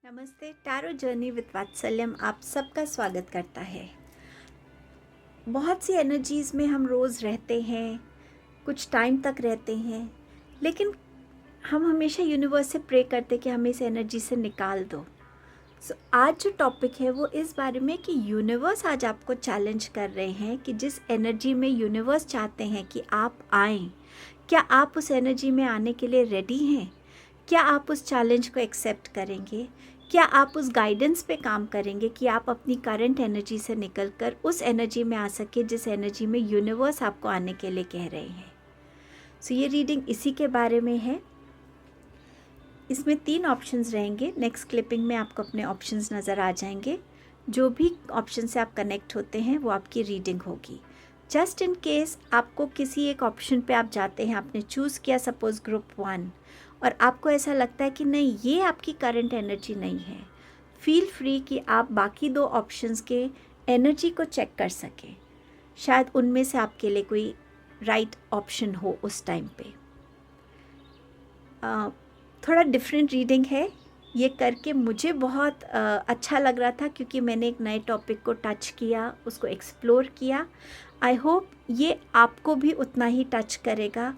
नमस्ते। Tarot journey with वात्सल्यम आप सबका स्वागत करता है। बहुत सी एनर्जीज़ में हम रोज़ रहते हैं, कुछ टाइम तक रहते हैं, लेकिन हम हमेशा यूनिवर्स से प्रे करते कि हमें इस एनर्जी से निकाल दो। आज जो टॉपिक है वो इस बारे में कि यूनिवर्स आज आपको चैलेंज कर रहे हैं कि जिस एनर्जी में यूनिवर्स चाहते हैं कि आप आएँ, क्या आप उस एनर्जी में आने के लिए रेडी हैं? क्या आप उस चैलेंज को एक्सेप्ट करेंगे? क्या आप उस गाइडेंस पे काम करेंगे कि आप अपनी करंट एनर्जी से निकलकर उस एनर्जी में आ सके जिस एनर्जी में यूनिवर्स आपको आने के लिए कह रहे हैं? ये रीडिंग इसी के बारे में है। इसमें 3 ऑप्शंस रहेंगे। नेक्स्ट क्लिपिंग में आपको अपने ऑप्शंस नज़र आ जाएंगे। जो भी ऑप्शन से आप कनेक्ट होते हैं वो आपकी रीडिंग होगी। जस्ट इन केस आपको किसी एक ऑप्शन पे आप जाते हैं, आपने चूज़ किया सपोज़ ग्रुप 1, और आपको ऐसा लगता है कि नहीं ये आपकी करंट एनर्जी नहीं है, फील फ्री कि आप बाकी 2 ऑप्शंस के एनर्जी को चेक कर सकें। शायद उनमें से आपके लिए कोई राइट ऑप्शन हो उस टाइम पे। थोड़ा डिफरेंट रीडिंग है, ये करके मुझे बहुत अच्छा लग रहा था क्योंकि मैंने एक नए टॉपिक को टच किया, उसको एक्सप्लोर किया। आई होप ये आपको भी उतना ही टच करेगा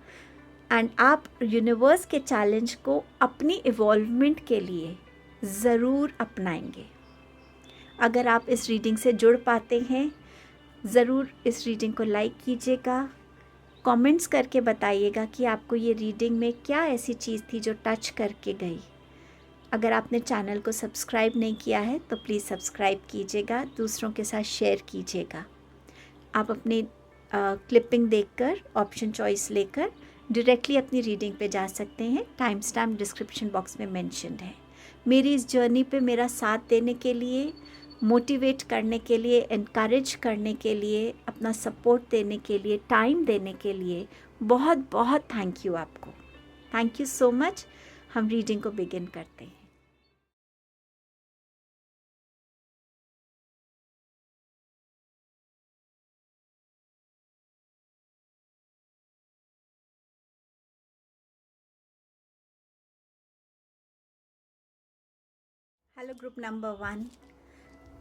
एंड आप यूनिवर्स के चैलेंज को अपनी इवॉल्वमेंट के लिए ज़रूर अपनाएंगे। अगर आप इस रीडिंग से जुड़ पाते हैं, ज़रूर इस रीडिंग को लाइक कीजिएगा, कमेंट्स करके बताइएगा कि आपको ये रीडिंग में क्या ऐसी चीज़ थी जो टच करके गई। अगर आपने चैनल को सब्सक्राइब नहीं किया है तो प्लीज़ सब्सक्राइब कीजिएगा, दूसरों के साथ शेयर कीजिएगा। आप अपनी क्लिपिंग देखकर ऑप्शन चॉइस लेकर डायरेक्टली अपनी रीडिंग पे जा सकते हैं। टाइम स्टैम्प डिस्क्रिप्शन बॉक्स में मेंशन्ड है। मेरी इस जर्नी पे मेरा साथ देने के लिए, मोटिवेट करने के लिए, एनकरेज करने के लिए, अपना सपोर्ट देने के लिए, टाइम देने के लिए बहुत बहुत थैंक यू आपको। Thank you so much. हम रीडिंग को बिगिन करते हैं। हेलो ग्रुप नंबर 1,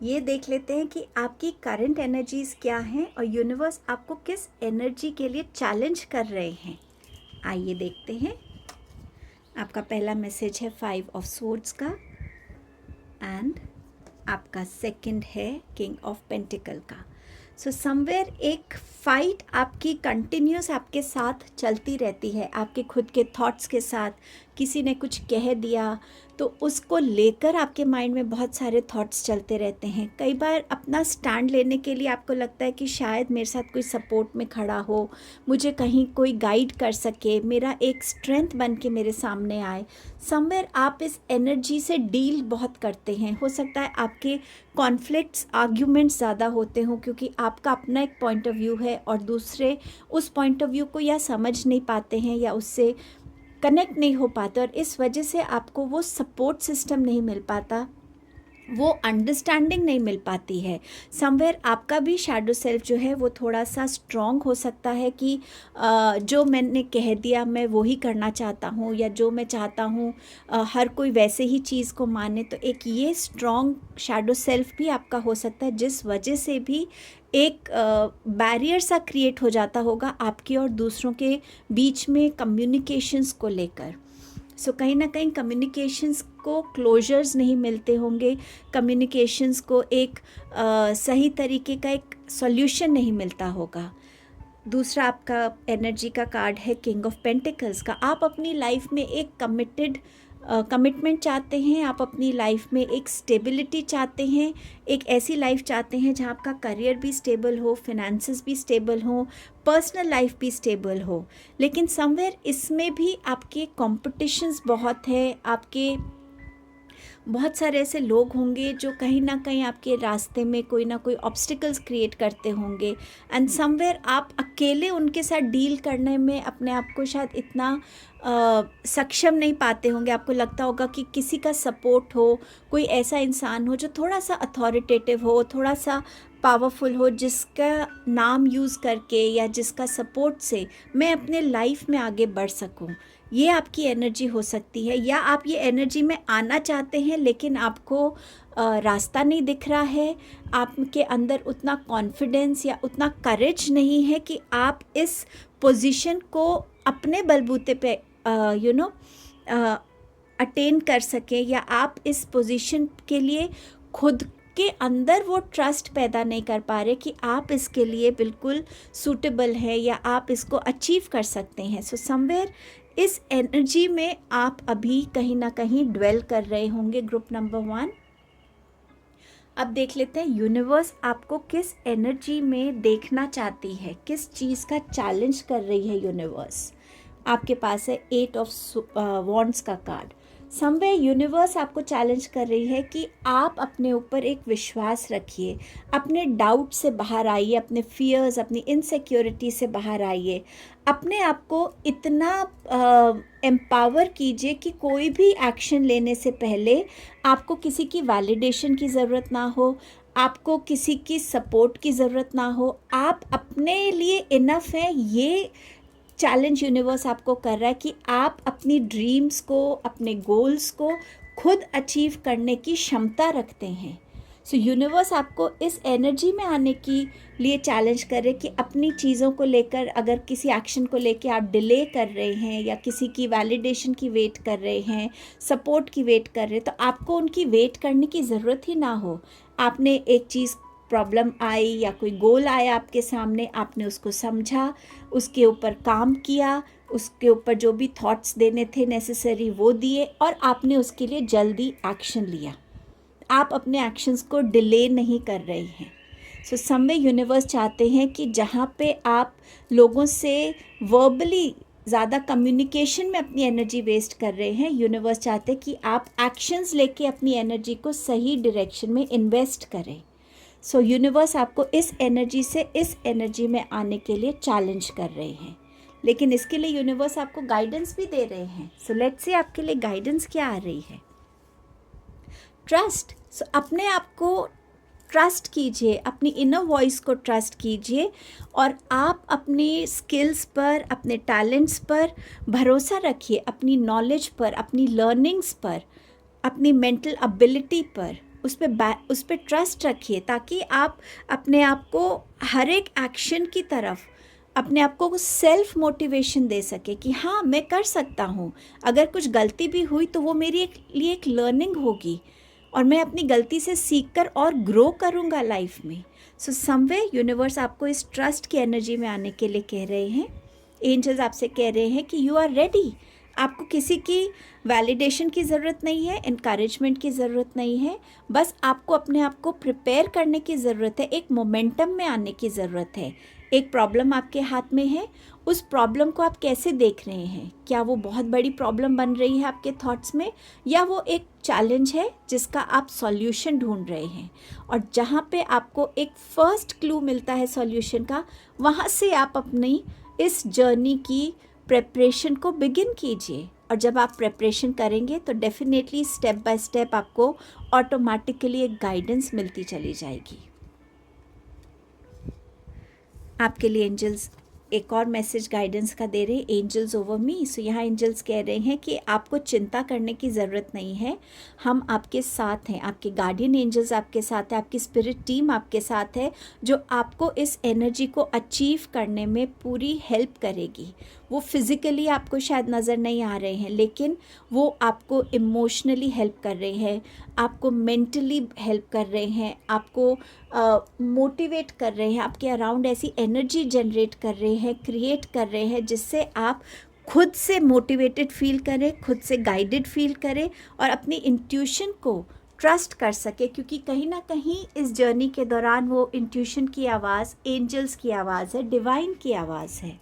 ये देख लेते हैं कि आपकी करंट एनर्जीज़ क्या हैं और यूनिवर्स आपको किस एनर्जी के लिए चैलेंज कर रहे हैं। आइए देखते हैं। आपका पहला मैसेज है 5 ऑफ स्वॉर्ड्स का एंड आपका सेकंड है किंग ऑफ पेंटिकल का। सो समवेयर एक फाइट आपकी कंटिन्यूस आपके साथ चलती रहती है, आपके खुद के थॉट्स के साथ। किसी ने कुछ कह दिया तो उसको लेकर आपके माइंड में बहुत सारे थॉट्स चलते रहते हैं। कई बार अपना स्टैंड लेने के लिए आपको लगता है कि शायद मेरे साथ कोई सपोर्ट में खड़ा हो, मुझे कहीं कोई गाइड कर सके, मेरा एक स्ट्रेंथ बन के मेरे सामने आए। समवेयर आप इस एनर्जी से डील बहुत करते हैं। हो सकता है आपके कॉन्फ्लिक्ट्स, आर्ग्यूमेंट्स ज़्यादा होते हों क्योंकि आपका अपना एक पॉइंट ऑफ व्यू है और दूसरे उस पॉइंट ऑफ व्यू को या समझ नहीं पाते हैं या उससे कनेक्ट नहीं हो पाते, और इस वजह से आपको वो सपोर्ट सिस्टम नहीं मिल पाता, वो अंडरस्टैंडिंग नहीं मिल पाती है। समवेयर आपका भी शैडो सेल्फ जो है वो थोड़ा सा स्ट्रॉन्ग हो सकता है कि जो मैंने कह दिया मैं वो ही करना चाहता हूँ, या जो मैं चाहता हूँ हर कोई वैसे ही चीज़ को माने। तो एक ये स्ट्रॉन्ग शैडो सेल्फ भी आपका हो सकता है, जिस वजह से भी एक बैरियर सा क्रिएट हो जाता होगा आपके और दूसरों के बीच में कम्युनिकेशंस को लेकर। सो कहीं ना कहीं कम्युनिकेशंस को क्लोजर्स नहीं मिलते होंगे, कम्युनिकेशंस को एक सही तरीके का एक सॉल्यूशन नहीं मिलता होगा। दूसरा आपका एनर्जी का कार्ड है किंग ऑफ पेंटिकल्स का। आप अपनी लाइफ में एक कमिटमेंट चाहते हैं, आप अपनी लाइफ में एक स्टेबिलिटी चाहते हैं, एक ऐसी लाइफ चाहते हैं जहां आपका करियर भी स्टेबल हो, फिनेंसेस भी स्टेबल हो, पर्सनल लाइफ भी स्टेबल हो। लेकिन समवेयर इसमें भी आपके कॉम्पिटिशन्स बहुत है, आपके बहुत सारे ऐसे लोग होंगे जो कहीं ना कहीं आपके रास्ते में कोई ना कोई ऑब्स्टिकल्स क्रिएट करते होंगे, एंड समवेयर आप अकेले उनके साथ डील करने में अपने आप को शायद इतना सक्षम नहीं पाते होंगे। आपको लगता होगा कि किसी का सपोर्ट हो, कोई ऐसा इंसान हो जो थोड़ा सा अथॉरिटेटिव हो, थोड़ा सा पावरफुल हो, जिसका नाम यूज़ करके या जिसका सपोर्ट से मैं अपने लाइफ में आगे बढ़ सकूं। ये आपकी एनर्जी हो सकती है। या आप ये एनर्जी में आना चाहते हैं लेकिन आपको रास्ता नहीं दिख रहा है, आपके अंदर उतना कॉन्फिडेंस या उतना करेज नहीं है कि आप इस पोजीशन को अपने बलबूते पे अटेन कर सकें, या आप इस पोजीशन के लिए खुद के अंदर वो ट्रस्ट पैदा नहीं कर पा रहे कि आप इसके लिए बिल्कुल सूटेबल है या आप इसको अचीव कर सकते हैं। सो समवेयर इस एनर्जी में आप अभी कहीं ना कहीं ड्वेल कर रहे होंगे, ग्रुप नंबर 1। अब देख लेते हैं यूनिवर्स आपको किस एनर्जी में देखना चाहती है, किस चीज़ का चैलेंज कर रही है यूनिवर्स। आपके पास है 8 ऑफ वॉन्ड्स का कार्ड। समवेयर यूनिवर्स आपको चैलेंज कर रही है कि आप अपने ऊपर एक विश्वास रखिए, अपने डाउट से बाहर आइए, अपने फियर्स, अपनी इनसिक्योरिटी से बाहर आइए, अपने आप को इतना एम्पावर कीजिए कि कोई भी एक्शन लेने से पहले आपको किसी की वैलिडेशन की ज़रूरत ना हो, आपको किसी की सपोर्ट की ज़रूरत ना हो। आप अपने लिए इनफ हैं। ये चैलेंज यूनिवर्स आपको कर रहा है कि आप अपनी ड्रीम्स को, अपने गोल्स को खुद अचीव करने की क्षमता रखते हैं। सो यूनिवर्स आपको इस एनर्जी में आने की लिए चैलेंज कर रहे कि अपनी चीज़ों को लेकर, अगर किसी एक्शन को लेकर आप डिले कर रहे हैं या किसी की वैलिडेशन की वेट कर रहे हैं, सपोर्ट की वेट कर रहे हैं, तो आपको उनकी वेट करने की ज़रूरत ही ना हो। आपने एक चीज़, प्रॉब्लम आई या कोई गोल आया आपके सामने, आपने उसको समझा, उसके ऊपर काम किया, उसके ऊपर जो भी थॉट्स देने थे नेसेसरी वो दिए, और आपने उसके लिए जल्दी एक्शन लिया। आप अपने एक्शंस को डिले नहीं कर रहे हैं। सो समवे यूनिवर्स चाहते हैं कि जहाँ पे आप लोगों से वर्बली ज़्यादा कम्युनिकेशन में अपनी एनर्जी वेस्ट कर रहे हैं, यूनिवर्स चाहते हैं कि आप एक्शंस लेके अपनी एनर्जी को सही डायरेक्शन में इन्वेस्ट करें। सो यूनिवर्स आपको इस एनर्जी से इस एनर्जी में आने के लिए चैलेंज कर रहे हैं, लेकिन इसके लिए यूनिवर्स आपको गाइडेंस भी दे रहे हैं। सो लेट्स सी आपके लिए गाइडेंस क्या आ रही है। ट्रस्ट। सो अपने आप को ट्रस्ट कीजिए, अपनी इनर वॉइस को ट्रस्ट कीजिए, और आप अपनी स्किल्स पर, अपने टैलेंट्स पर भरोसा रखिए, अपनी नॉलेज पर, अपनी लर्निंग्स पर, अपनी मेंटल एबिलिटी पर, उस पर ट्रस्ट रखिए, ताकि आप अपने आप को हर एक एक्शन की तरफ अपने आप को सेल्फ मोटिवेशन दे सके कि हाँ मैं कर सकता हूँ। अगर कुछ गलती भी हुई तो वो मेरे लिए एक लर्निंग होगी, और मैं अपनी गलती से सीखकर और ग्रो करूँगा लाइफ में। सो समवे यूनिवर्स आपको इस ट्रस्ट की एनर्जी में आने के लिए कह रहे हैं। एंजल्स आपसे कह रहे हैं कि यू आर रेडी। आपको किसी की वैलिडेशन की ज़रूरत नहीं है, इनकरेजमेंट की ज़रूरत नहीं है, बस आपको अपने आप को प्रिपेयर करने की ज़रूरत है, एक मोमेंटम में आने की ज़रूरत है। एक प्रॉब्लम आपके हाथ में है, उस प्रॉब्लम को आप कैसे देख रहे हैं? क्या वो बहुत बड़ी प्रॉब्लम बन रही है आपके थॉट्स में, या वो एक चैलेंज है जिसका आप सॉल्यूशन ढूंढ रहे हैं? और जहाँ पे आपको एक फर्स्ट क्लू मिलता है सॉल्यूशन का, वहाँ से आप अपनी इस जर्नी की प्रेपरेशन को बिगिन कीजिए। और जब आप प्रेपरेशन करेंगे तो डेफिनेटली स्टेप बाय स्टेप आपको ऑटोमेटिकली एक गाइडेंस मिलती चली जाएगी। आपके लिए एंजल्स एक और मैसेज गाइडेंस का दे रहे हैं, एंजल्स ओवर मी। सो यहाँ एंजल्स कह रहे हैं कि आपको चिंता करने की ज़रूरत नहीं है, हम आपके साथ हैं, आपके गार्डियन एंजल्स आपके साथ है, आपकी स्पिरिट टीम आपके साथ है, जो आपको इस एनर्जी को अचीव करने में पूरी हेल्प करेगी। वो फिज़िकली आपको शायद नज़र नहीं आ रहे हैं, लेकिन वो आपको इमोशनली हेल्प कर रहे हैं, आपको मेंटली हेल्प कर रहे हैं, आपको मोटिवेट कर रहे हैं, आपके अराउंड ऐसी एनर्जी जनरेट कर रहे हैं, क्रिएट कर रहे हैं, जिससे आप खुद से मोटिवेटेड फील करें, खुद से गाइडेड फील करें, और अपनी इंट्यूशन को ट्रस्ट कर सके, क्योंकि कहीं ना कहीं इस जर्नी के दौरान वो इंट्यूशन की आवाज़ एंजल्स की आवाज़ है, डिवाइन की आवाज़ है।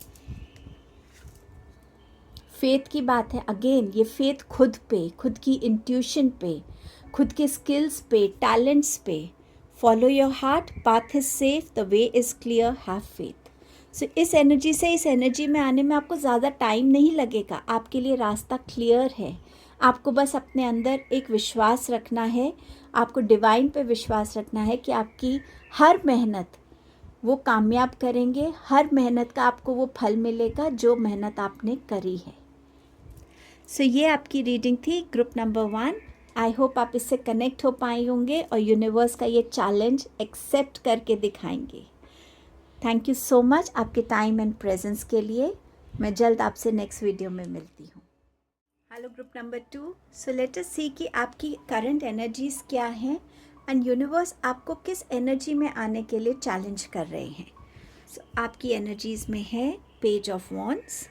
फेथ की बात है। अगेन ये फेथ खुद पे, खुद की इंट्यूशन पे, खुद के स्किल्स पे, टैलेंट्स पे। Follow your heart, path is safe, the way is clear, have faith. So इस एनर्जी से इस एनर्जी में आने में आपको ज़्यादा टाइम नहीं लगेगा, आपके लिए रास्ता क्लियर है। आपको बस अपने अंदर एक विश्वास रखना है, आपको डिवाइन पे विश्वास रखना है कि आपकी हर मेहनत वो कामयाब करेंगे, हर मेहनत का आपको वो फल मिलेगा जो मेहनत आपने करी है। सो ये आपकी रीडिंग थी ग्रुप नंबर 1। आई होप आप इससे कनेक्ट हो पाए होंगे और यूनिवर्स का ये चैलेंज एक्सेप्ट करके दिखाएंगे। थैंक यू सो मच आपके टाइम एंड प्रेजेंस के लिए। मैं जल्द आपसे नेक्स्ट वीडियो में मिलती हूँ। Hello group number 2। So let us see कि आपकी करंट एनर्जीज क्या हैं एंड यूनिवर्स आपको किस एनर्जी में आने के लिए चैलेंज कर रहे हैं। सो आपकी एनर्जीज में है page of wands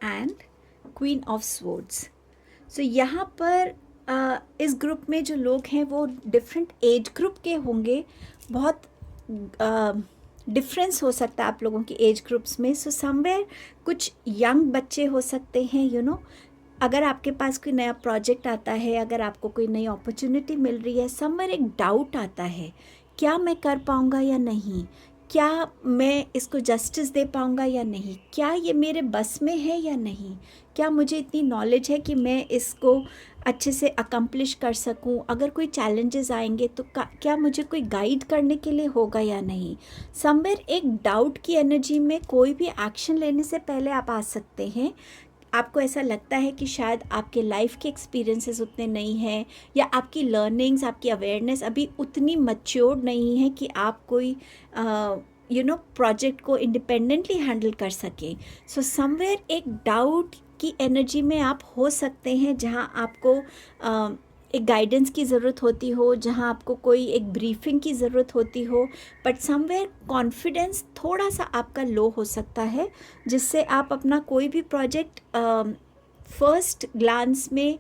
and queen of swords. So यहाँ पर इस ग्रुप में जो लोग हैं वो डिफरेंट एज ग्रुप के होंगे। बहुत डिफरेंस हो सकता है आप लोगों की एज ग्रुप्स में। सो समवेयर कुछ यंग बच्चे हो सकते हैं, अगर आपके पास कोई नया प्रोजेक्ट आता है, अगर आपको कोई नई अपॉर्चुनिटी मिल रही है, समवेयर एक डाउट आता है, क्या मैं कर पाऊँगा या नहीं, क्या मैं इसको जस्टिस दे पाऊँगा या नहीं, क्या ये मेरे बस में है या नहीं, क्या मुझे इतनी नॉलेज है कि मैं इसको अच्छे से अकम्प्लिश कर सकूं, अगर कोई चैलेंजेस आएंगे तो क्या मुझे कोई गाइड करने के लिए होगा या नहीं। समवेयर एक डाउट की एनर्जी में कोई भी एक्शन लेने से पहले आप आ सकते हैं। आपको ऐसा लगता है कि शायद आपके लाइफ के एक्सपीरियंसेस उतने नहीं हैं या आपकी लर्निंग्स, आपकी अवेयरनेस अभी उतनी मैच्योर्ड नहीं है कि आप कोई प्रोजेक्ट को इंडिपेंडेंटली हैंडल कर सकें। सो समवेयर एक डाउट की एनर्जी में आप हो सकते हैं जहां आपको एक गाइडेंस की ज़रूरत होती हो, जहां आपको कोई एक ब्रीफिंग की ज़रूरत होती हो, बट समवेयर कॉन्फिडेंस थोड़ा सा आपका लो हो सकता है, जिससे आप अपना कोई भी प्रोजेक्ट फर्स्ट ग्लांस में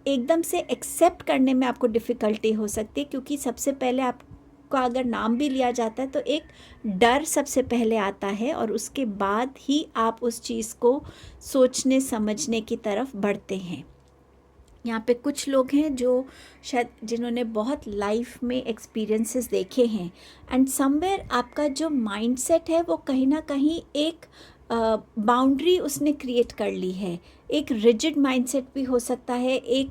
एकदम से एक्सेप्ट करने में आपको डिफ़िकल्टी हो सकती है, क्योंकि सबसे पहले आपका अगर नाम भी लिया जाता है तो एक डर सबसे पहले आता है और उसके बाद ही आप उस चीज़ को सोचने समझने की तरफ बढ़ते हैं। यहाँ पे कुछ लोग हैं जो शायद जिन्होंने बहुत लाइफ में एक्सपीरियंसेस देखे हैं एंड समवेयर आपका जो माइंडसेट है वो कहीं ना कहीं एक बाउंड्री उसने क्रिएट कर ली है। एक रिजिड माइंडसेट भी हो सकता है, एक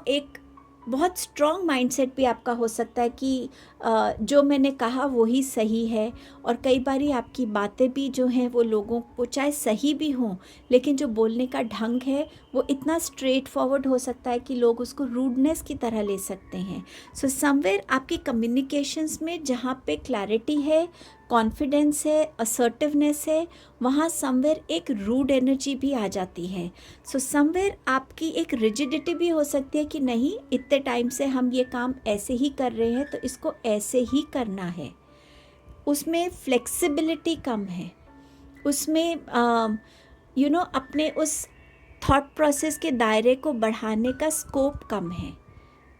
एक बहुत स्ट्रॉन्ग माइंडसेट भी आपका हो सकता है कि जो मैंने कहा वही सही है। और कई बारी आपकी बातें भी जो हैं वो लोगों को चाहे सही भी हों, लेकिन जो बोलने का ढंग है वो इतना स्ट्रेट फॉरवर्ड हो सकता है कि लोग उसको रूडनेस की तरह ले सकते हैं। सो समवेयर आपकी कम्युनिकेशंस में जहाँ पे क्लैरिटी है, कॉन्फिडेंस है, असर्टिवनेस है, वहाँ समवेयर एक रूड एनर्जी भी आ जाती है। सो समवेयर आपकी एक रिजिडिटी भी हो सकती है कि नहीं, इतने टाइम से हम ये काम ऐसे ही कर रहे हैं तो इसको ऐसे ही करना है। उसमें फ्लेक्सिबिलिटी कम है, उसमें अपने उस थॉट प्रोसेस के दायरे को बढ़ाने का स्कोप कम है।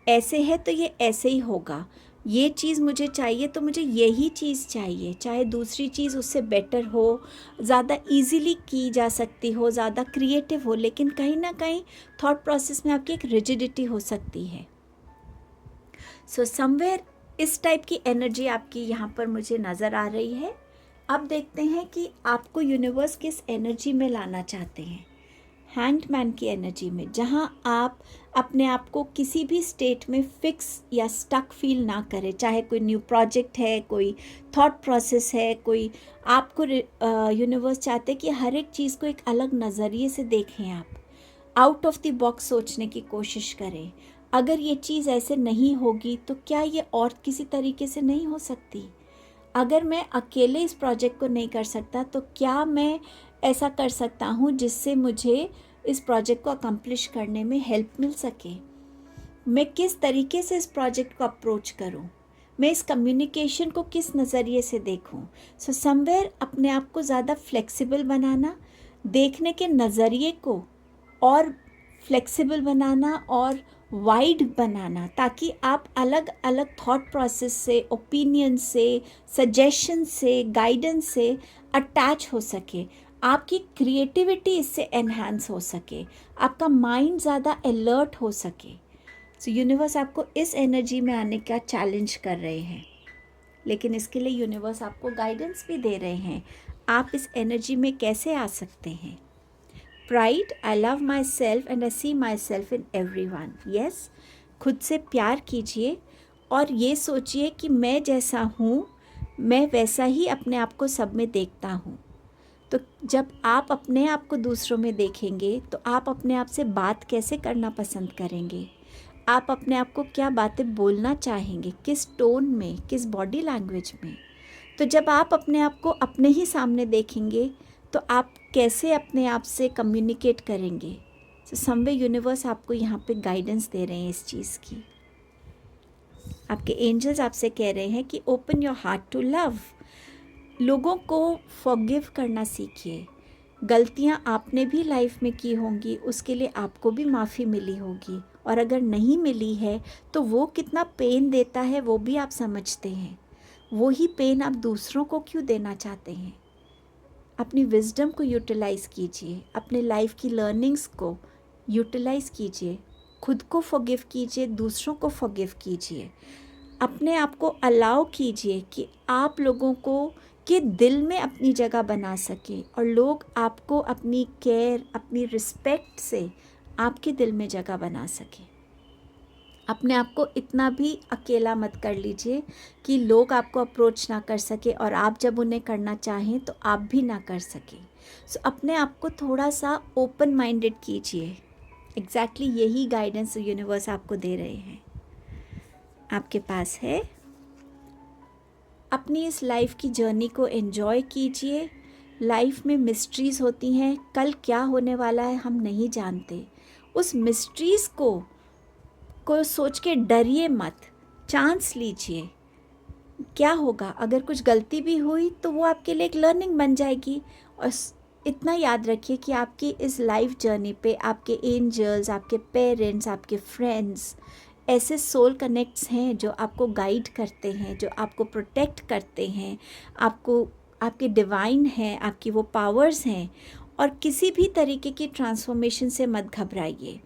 ऐसे है तो ये ऐसे ही होगा, ये चीज़ मुझे चाहिए तो मुझे यही चीज़ चाहिए, चाहे दूसरी चीज़ उससे बेटर हो, ज़्यादा इजीली की जा सकती हो, ज़्यादा क्रिएटिव हो, लेकिन कहीं ना कहीं थॉट प्रोसेस में आपकी एक रिजिडिटी हो सकती है। सो समवेयर इस टाइप की एनर्जी आपकी यहाँ पर मुझे नज़र आ रही है। अब देखते हैं कि आपको यूनिवर्स किस एनर्जी में लाना चाहते हैं। हैंगमैन की एनर्जी में, जहाँ आप अपने आप को किसी भी स्टेट में फिक्स या स्टक फील ना करें, चाहे कोई न्यू प्रोजेक्ट है, कोई थॉट प्रोसेस है, कोई आपको यूनिवर्स चाहते कि हर एक चीज़ को एक अलग नज़रिए से देखें, आप आउट ऑफ द बॉक्स सोचने की कोशिश करें। अगर ये चीज़ ऐसे नहीं होगी तो क्या ये और किसी तरीके से नहीं हो सकती? अगर मैं अकेले इस प्रोजेक्ट को नहीं कर सकता तो क्या मैं ऐसा कर सकता हूँ जिससे मुझे इस प्रोजेक्ट को अकम्प्लिश करने में हेल्प मिल सके? मैं किस तरीके से इस प्रोजेक्ट को अप्रोच करूँ? मैं इस कम्युनिकेशन को किस नज़रिए से देखूँ? सो समवेयर अपने आप को ज़्यादा फ्लेक्सिबल बनाना, देखने के नज़रिए को और फ्लेक्सिबल बनाना और वाइड बनाना, ताकि आप अलग अलग थॉट प्रोसेस से, ओपिनियन से, सजेशन से, गाइडेंस से अटैच हो सके, आपकी क्रिएटिविटी इससे एनहांस हो सके, आपका माइंड ज़्यादा अलर्ट हो सके। सो यूनिवर्स आपको इस एनर्जी में आने का चैलेंज कर रहे हैं, लेकिन इसके लिए यूनिवर्स आपको गाइडेंस भी दे रहे हैं। आप इस एनर्जी में कैसे आ सकते हैं? Pride, I love myself and I see myself in everyone. Yes, खुद से प्यार कीजिए और ये सोचिए कि मैं जैसा हूँ मैं वैसा ही अपने आप को सब में देखता हूँ। तो जब आप अपने आप को दूसरों में देखेंगे तो आप अपने आप से बात कैसे करना पसंद करेंगे, आप अपने आप को क्या बातें बोलना चाहेंगे, किस टोन में, किस बॉडी लैंग्वेज में। तो जब आप अपने आप को अपने ही सामने देखेंगे तो आप कैसे अपने आप से कम्युनिकेट करेंगे। तो समवे यूनिवर्स आपको यहाँ पे गाइडेंस दे रहे हैं इस चीज़ की। आपके एंजल्स आपसे कह रहे हैं कि open your heart to love. लोगों को फॉरगिव करना सीखिए। गलतियाँ आपने भी लाइफ में की होंगी, उसके लिए आपको भी माफ़ी मिली होगी, और अगर नहीं मिली है तो वो कितना पेन देता है वो भी आप समझते हैं। वो ही पेन आप दूसरों को क्यों देना चाहते हैं। अपनी विजडम को यूटिलाइज़ कीजिए, अपने लाइफ की लर्निंग्स को यूटिलाइज़ कीजिए, खुद को फॉरगिव कीजिए, दूसरों को फॉरगिव कीजिए। अपने आप को अलाउ कीजिए कि आप लोगों को के दिल में अपनी जगह बना सकें और लोग आपको अपनी केयर, अपनी रिस्पेक्ट से आपके दिल में जगह बना सकें। अपने आप को इतना भी अकेला मत कर लीजिए कि लोग आपको अप्रोच ना कर सके और आप जब उन्हें करना चाहें तो आप भी ना कर सकें। सो अपने आप को थोड़ा सा ओपन माइंडेड कीजिए। एग्जैक्टली यही गाइडेंस यूनिवर्स आपको दे रहे हैं। आपके पास है, अपनी इस लाइफ की जर्नी को एंजॉय कीजिए। लाइफ में मिस्ट्रीज़ होती हैं, कल क्या होने वाला है हम नहीं जानते। उस मिस्ट्रीज़ को सोच के डरिए मत, चांस लीजिए। क्या होगा अगर कुछ गलती भी हुई तो वो आपके लिए एक लर्निंग बन जाएगी। और इतना याद रखिए कि आपकी इस लाइफ जर्नी पे आपके एंजल्स, आपके पेरेंट्स, आपके फ्रेंड्स ऐसे सोल कनेक्ट्स हैं जो आपको गाइड करते हैं, जो आपको प्रोटेक्ट करते हैं, आपके डिवाइन हैं, आपकी वो पावर्स हैं। और किसी भी तरीके की ट्रांसफॉर्मेशन से मत घबराइए।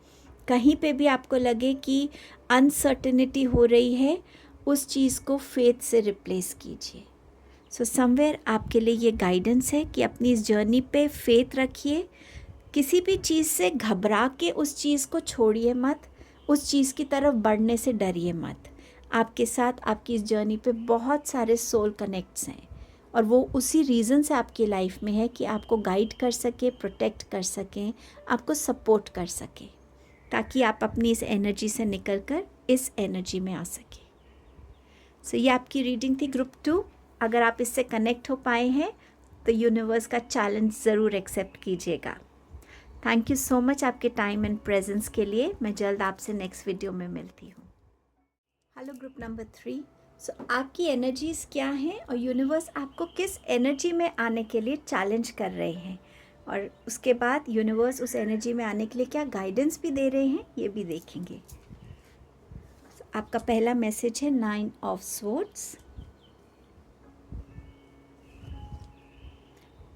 कहीं पे भी आपको लगे कि अनसर्टेनिटी हो रही है, उस चीज़ को फेथ से रिप्लेस कीजिए। सो समवेयर आपके लिए ये गाइडेंस है कि अपनी इस जर्नी पे फेथ रखिए। किसी भी चीज़ से घबरा के उस चीज़ को छोड़िए मत, उस चीज़ की तरफ बढ़ने से डरिए मत। आपके साथ आपकी इस जर्नी पे बहुत सारे सोल कनेक्ट्स हैं और वो उसी रीज़न से आपकी लाइफ में है कि आपको गाइड कर सके, प्रोटेक्ट कर सकें, आपको सपोर्ट कर सकें, ताकि आप अपनी इस एनर्जी से निकलकर इस एनर्जी में आ सकें। सो ये आपकी रीडिंग थी ग्रुप 2। अगर आप इससे कनेक्ट हो पाए हैं तो यूनिवर्स का चैलेंज ज़रूर एक्सेप्ट कीजिएगा। थैंक यू सो मच आपके टाइम एंड प्रेजेंस के लिए। मैं जल्द आपसे नेक्स्ट वीडियो में मिलती हूँ। Hello group number 3। सो आपकी एनर्जीज़ क्या हैं और यूनिवर्स आपको किस एनर्जी में आने के लिए चैलेंज कर रहे हैं, और उसके बाद यूनिवर्स उस एनर्जी में आने के लिए क्या गाइडेंस भी दे रहे हैं, ये भी देखेंगे। आपका पहला मैसेज है 9 of swords,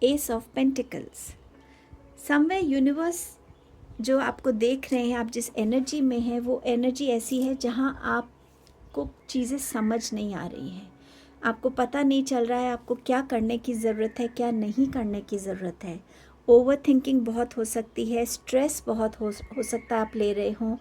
S of pentacles. Somewhere universe जो आपको देख रहे हैं, आप जिस एनर्जी में हैं वो एनर्जी ऐसी है जहां आपको चीज़ें समझ नहीं आ रही हैं, आपको पता नहीं चल रहा है आपको क्या करने की ज़रूरत है, क्या नहीं करने की ज़रूरत है। ओवर थिंकिंग बहुत हो सकती है, स्ट्रेस बहुत हो सकता है आप ले रहे हों।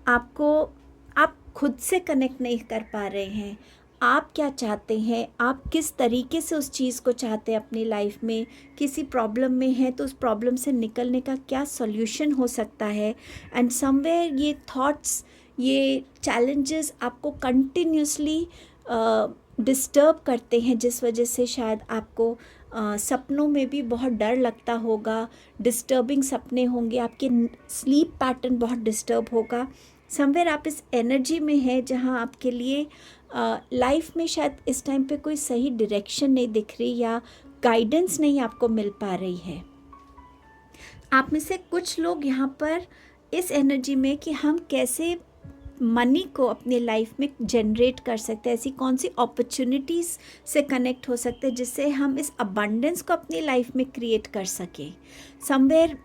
आप खुद से कनेक्ट नहीं कर पा रहे हैं। आप क्या चाहते हैं, आप किस तरीके से उस चीज़ को चाहते हैं अपनी लाइफ में। किसी प्रॉब्लम में है तो उस प्रॉब्लम से निकलने का क्या सॉल्यूशन हो सकता है। एंड समवेयर ये थॉट्स, ये चैलेंजेस आपको कंटिन्यूसली डिस्टर्ब करते हैं, जिस वजह से शायद आपको सपनों में भी बहुत डर लगता होगा, डिस्टर्बिंग सपने होंगे, आपके स्लीप पैटर्न बहुत डिस्टर्ब होगा। समवेयर आप इस एनर्जी में है जहां आपके लिए लाइफ में शायद इस टाइम पे कोई सही डायरेक्शन नहीं दिख रही या गाइडेंस नहीं आपको मिल पा रही है। आप में से कुछ लोग यहाँ पर इस एनर्जी में कि हम कैसे मनी को अपनी लाइफ में जनरेट कर सकते हैं, ऐसी कौन सी अपॉर्चुनिटीज़ से कनेक्ट हो सकते हैं जिससे हम इस अबंडेंस को अपनी लाइफ में क्रिएट कर सकें। समवेयर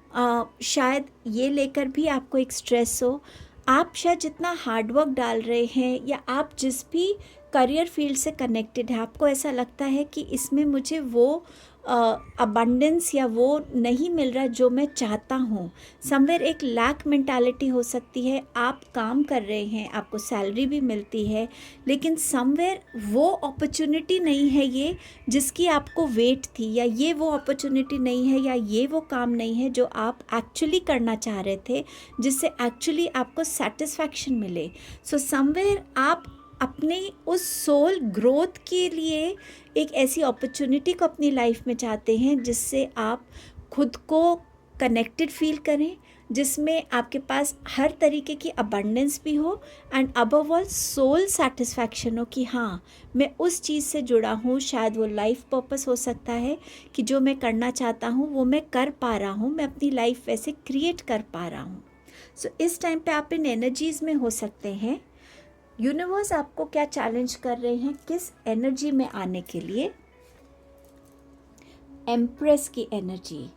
शायद ये लेकर भी आपको एक स्ट्रेस हो। आप शायद जितना हार्डवर्क डाल रहे हैं या आप जिस भी करियर फील्ड से कनेक्टेड है, आपको ऐसा लगता है कि इसमें मुझे वो अबंडेंस या वो नहीं मिल रहा जो मैं चाहता हूँ। समवेयर एक लैक मेंटालिटी हो सकती है, आप काम कर रहे हैं, आपको सैलरी भी मिलती है, लेकिन समवेयर वो अपॉर्चुनिटी नहीं है ये जिसकी आपको वेट थी, या ये वो अपॉर्चुनिटी नहीं है, या ये वो काम नहीं है जो आप एक्चुअली करना चाह रहे थे, जिससे एक्चुअली आपको सेटिस्फैक्शन मिले। सो समवेयर आप अपने उस सोल ग्रोथ के लिए एक ऐसी अपॉर्चुनिटी को अपनी लाइफ में चाहते हैं जिससे आप खुद को कनेक्टेड फील करें, जिसमें आपके पास हर तरीके की अबंडेंस भी हो, and above all soul satisfaction हो कि हाँ मैं उस चीज़ से जुड़ा हूँ। शायद वो लाइफ पर्पस हो सकता है कि जो मैं करना चाहता हूँ वो मैं कर पा रहा हूँ, मैं अपनी लाइफ वैसे क्रिएट कर पा रहा हूँ। सो इस टाइम पे आप इन एनर्जीज़ में हो सकते हैं। यूनिवर्स आपको क्या चैलेंज कर रहे हैं, किस एनर्जी में आने के लिए? एम्प्रेस की एनर्जी,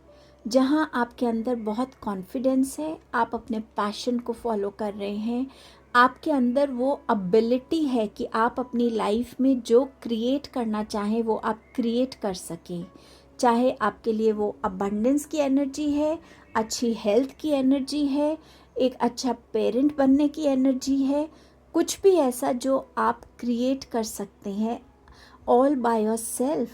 जहाँ आपके अंदर बहुत कॉन्फिडेंस है, आप अपने पैशन को फॉलो कर रहे हैं, आपके अंदर वो एबिलिटी है कि आप अपनी लाइफ में जो क्रिएट करना चाहें वो आप क्रिएट कर सकें। चाहे आपके लिए वो अबंडेंस की एनर्जी है, अच्छी हेल्थ की एनर्जी है, एक अच्छा पेरेंट बनने की एनर्जी है, कुछ भी ऐसा जो आप क्रिएट कर सकते हैं ऑल बाय योरसेल्फ।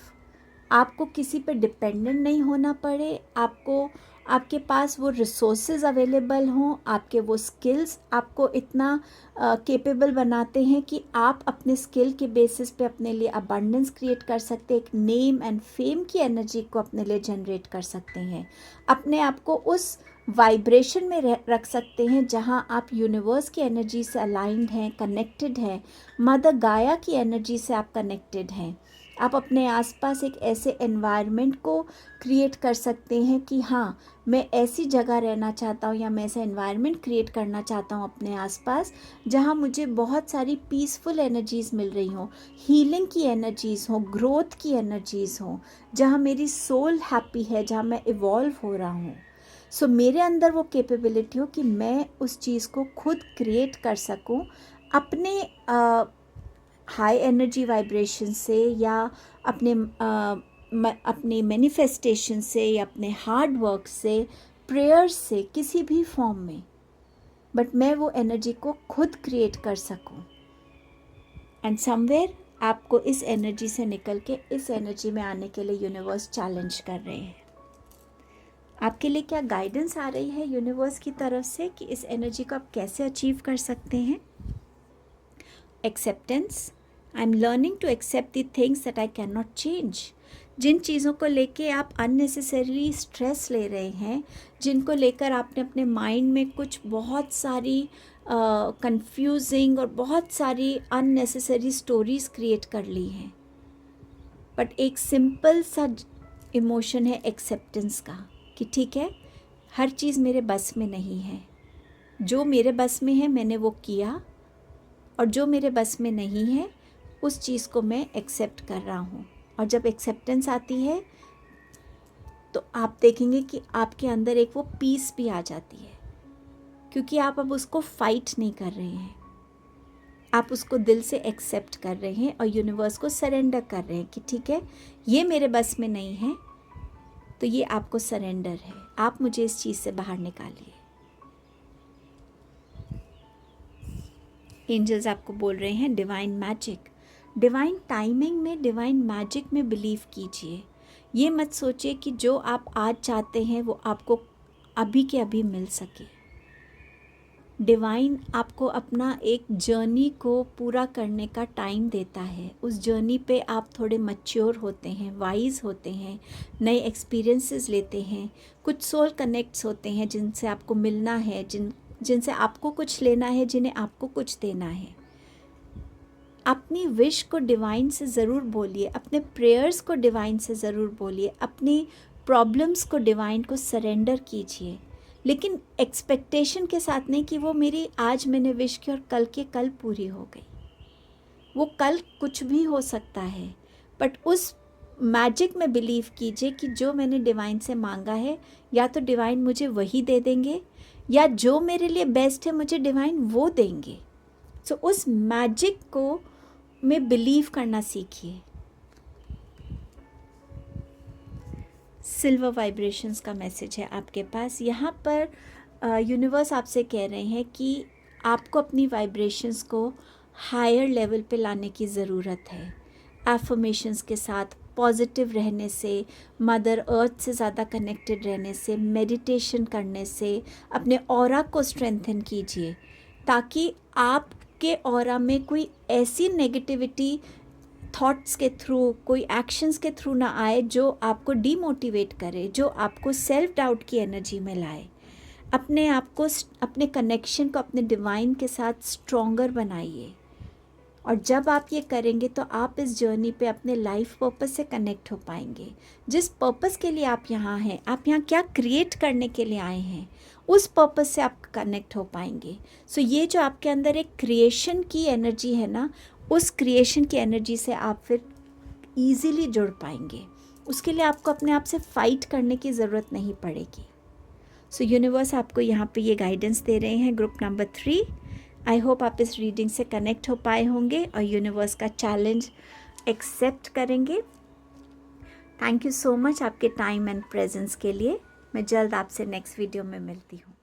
आपको किसी पे डिपेंडेंट नहीं होना पड़े, आपके पास वो रिसोर्सेज अवेलेबल हों, आपके वो स्किल्स आपको इतना केपेबल बनाते हैं कि आप अपने स्किल के बेसिस पे अपने लिए अबंडेंस क्रिएट कर सकते हैं, एक नेम एंड फेम की एनर्जी को अपने लिए जनरेट कर सकते हैं, अपने आप को उस वाइब्रेशन में रख सकते हैं जहां आप यूनिवर्स की एनर्जी से अलाइंड हैं, कनेक्टेड हैं, मदर गाया की एनर्जी से आप कनेक्टेड हैं। आप अपने आसपास एक ऐसे एनवायरनमेंट को क्रिएट कर सकते हैं कि हाँ मैं ऐसी जगह रहना चाहता हूँ, या मैं ऐसा एनवायरनमेंट क्रिएट करना चाहता हूँ अपने आसपास जहाँ मुझे बहुत सारी पीसफुल एनर्जीज़ मिल रही हों, हीलिंग की एनर्जीज़ हों, ग्रोथ की एनर्जीज़ हों, जहाँ मेरी सोल हैप्पी है, जहाँ मैं इवॉल्व हो रहा हूँ। सो मेरे अंदर वो कैपेबिलिटी हो कि मैं उस चीज़ को खुद क्रिएट कर सकूँ अपने हाई एनर्जी वाइब्रेशन से, या अपने मैनिफेस्टेशन से, या अपने हार्ड वर्क से, प्रेयर्स से, किसी भी फॉर्म में, बट मैं वो एनर्जी को खुद क्रिएट कर सकूं। एंड समवेयर आपको इस एनर्जी से निकल के इस एनर्जी में आने के लिए यूनिवर्स चैलेंज कर रहे हैं। आपके लिए क्या गाइडेंस आ रही है यूनिवर्स की तरफ से कि इस एनर्जी को आप कैसे अचीव कर सकते हैं? Acceptance, I am learning to accept the things that I can not change. जिन चीज़ों को लेके आप अननेसेसरी स्ट्रेस ले रहे हैं, जिनको लेकर आपने अपने माइंड में कुछ बहुत सारी कंफ्यूजिंग और बहुत सारी अननेसेसरी स्टोरीज क्रिएट कर ली हैं, बट एक सिंपल सा इमोशन है एक्सेप्टेंस का कि ठीक है, हर चीज़ मेरे बस में नहीं है, जो मेरे बस में है मैंने वो किया, और जो मेरे बस में नहीं है उस चीज़ को मैं एक्सेप्ट कर रहा हूँ। और जब एक्सेप्टेंस आती है तो आप देखेंगे कि आपके अंदर एक वो पीस भी आ जाती है, क्योंकि आप अब उसको फाइट नहीं कर रहे हैं, आप उसको दिल से एक्सेप्ट कर रहे हैं और यूनिवर्स को सरेंडर कर रहे हैं कि ठीक है, ये मेरे बस में नहीं है, तो ये आपको सरेंडर है, आप मुझे इस चीज़ से बाहर निकालिए। एंजल्स आपको बोल रहे हैं डिवाइन मैजिक, डिवाइन टाइमिंग में, डिवाइन मैजिक में बिलीव कीजिए। ये मत सोचिए कि जो आप आज चाहते हैं वो आपको अभी के अभी मिल सके। डिवाइन आपको अपना एक जर्नी को पूरा करने का टाइम देता है। उस जर्नी पे आप थोड़े मैच्योर होते हैं, वाइज होते हैं, नए एक्सपीरियंसेस लेते हैं, कुछ सोल कनेक्ट्स होते हैं जिनसे आपको मिलना है, जिनसे आपको कुछ लेना है, जिन्हें आपको कुछ देना है। अपनी विश को डिवाइन से ज़रूर बोलिए, अपने प्रेयर्स को डिवाइन से ज़रूर बोलिए, अपनी प्रॉब्लम्स को डिवाइन को सरेंडर कीजिए, लेकिन एक्सपेक्टेशन के साथ नहीं कि वो मेरी आज मैंने विश की और कल के कल पूरी हो गई। वो कल कुछ भी हो सकता है, बट उस मैजिक में बिलीव कीजिए कि जो मैंने डिवाइन से मांगा है, या तो डिवाइन मुझे वही दे देंगे, या जो मेरे लिए बेस्ट है मुझे डिवाइन वो देंगे। सो उस मैजिक को में बिलीव करना सीखिए। सिल्वर वाइब्रेशंस का मैसेज है आपके पास। यहाँ पर यूनिवर्स आपसे कह रहे हैं कि आपको अपनी वाइब्रेशंस को हायर लेवल पे लाने की ज़रूरत है। एफर्मेशंस के साथ, पॉजिटिव रहने से, मदर अर्थ से ज़्यादा कनेक्टेड रहने से, मेडिटेशन करने से अपने ऑरा को स्ट्रेंथन कीजिए, ताकि आपके ऑरा में कोई ऐसी नेगेटिविटी थॉट्स के थ्रू, कोई एक्शंस के थ्रू ना आए जो आपको डीमोटिवेट करे, जो आपको सेल्फ डाउट की एनर्जी में लाए। अपने आप को, अपने कनेक्शन को अपने डिवाइन के साथ स्ट्रॉन्गर बनाइए। और जब आप ये करेंगे तो आप इस जर्नी पे अपने लाइफ पर्पस से कनेक्ट हो पाएंगे। जिस पर्पस के लिए आप यहाँ हैं, आप यहाँ क्या क्रिएट करने के लिए आए हैं, उस पर्पस से आप कनेक्ट हो पाएंगे। सो ये जो आपके अंदर एक क्रिएशन की एनर्जी है ना, उस क्रिएशन की एनर्जी से आप फिर ईज़िली जुड़ पाएंगे। उसके लिए आपको अपने आप से फाइट करने की ज़रूरत नहीं पड़ेगी। सो यूनिवर्स आपको यहाँ पे ये गाइडेंस दे रहे हैं ग्रुप नंबर 3। आई होप आप इस रीडिंग से कनेक्ट हो पाए होंगे और यूनिवर्स का चैलेंज एक्सेप्ट करेंगे। थैंक यू सो मच आपके टाइम एंड प्रेजेंस के लिए। मैं जल्द आपसे नेक्स्ट वीडियो में मिलती हूँ।